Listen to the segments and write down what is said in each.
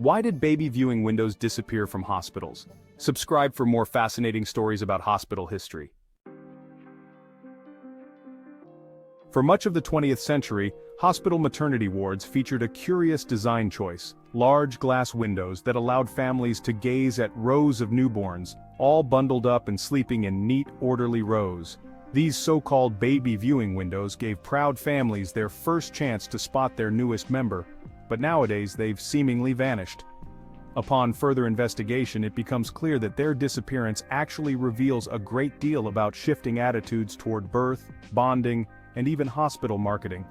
Why did baby viewing windows disappear from hospitals? Subscribe for more fascinating stories about hospital history. For much of the 20th century, hospital maternity wards featured a curious design choice: large glass windows that allowed families to gaze at rows of newborns, all bundled up and sleeping in neat, orderly rows. These so-called baby viewing windows gave proud families their first chance to spot their newest member, but nowadays they've seemingly vanished. Upon further investigation, it becomes clear that their disappearance actually reveals a great deal about shifting attitudes toward birth, bonding, and even hospital marketing.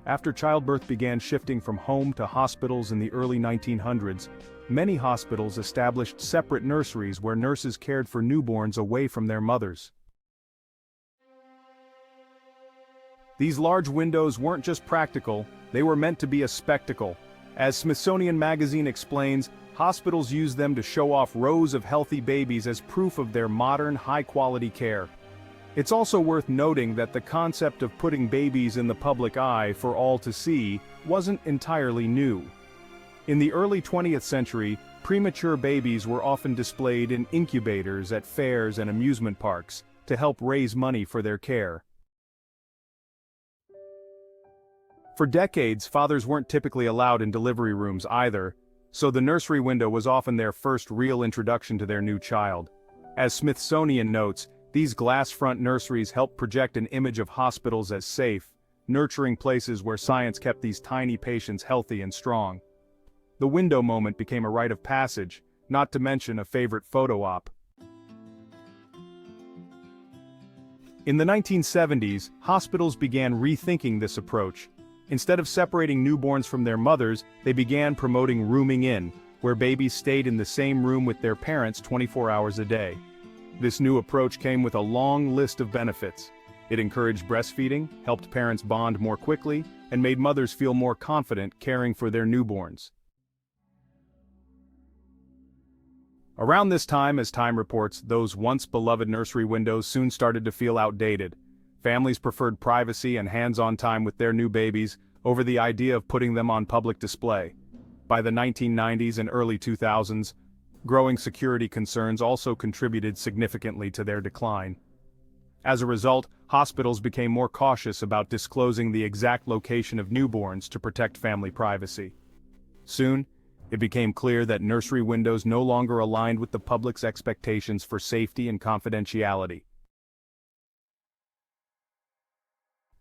After childbirth began shifting from home to hospitals in the early 1900s, many hospitals established separate nurseries where nurses cared for newborns away from their mothers. These large windows weren't just practical, they were meant to be a spectacle. As Smithsonian Magazine explains, hospitals use them to show off rows of healthy babies as proof of their modern, high-quality care. It's also worth noting that the concept of putting babies in the public eye for all to see wasn't entirely new. In the early 20th century, premature babies were often displayed in incubators at fairs and amusement parks to help raise money for their care. For decades, fathers weren't typically allowed in delivery rooms either, so the nursery window was often their first real introduction to their new child. As Smithsonian notes, these glass-front nurseries helped project an image of hospitals as safe, nurturing places where science kept these tiny patients healthy and strong. The window moment became a rite of passage, not to mention a favorite photo op. In the 1970s, hospitals began rethinking this approach. Instead of separating newborns from their mothers, they began promoting rooming in, where babies stayed in the same room with their parents 24 hours a day. This new approach came with a long list of benefits. It encouraged breastfeeding, helped parents bond more quickly, and made mothers feel more confident caring for their newborns. Around this time, as Time reports, those once beloved nursery windows soon started to feel outdated. Families preferred privacy and hands-on time with their new babies over the idea of putting them on public display. By the 1990s and early 2000s, growing security concerns also contributed significantly to their decline. As a result, hospitals became more cautious about disclosing the exact location of newborns to protect family privacy. Soon, it became clear that nursery windows no longer aligned with the public's expectations for safety and confidentiality.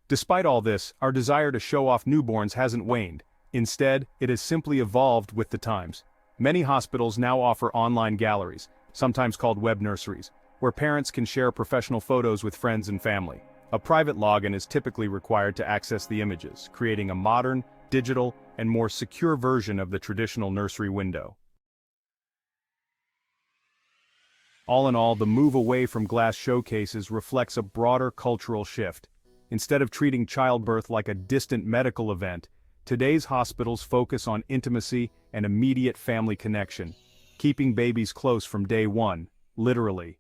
Despite all this, our desire to show off newborns hasn't waned. Instead, it has simply evolved with the times. Many hospitals now offer online galleries, sometimes called web nurseries, where parents can share professional photos with friends and family. A private login is typically required to access the images, creating a modern, digital, and more secure version of the traditional nursery window. All in all, the move away from glass showcases reflects a broader cultural shift. Instead of treating childbirth like a distant medical event, today's hospitals focus on intimacy and immediate family connection, keeping babies close from day one, literally.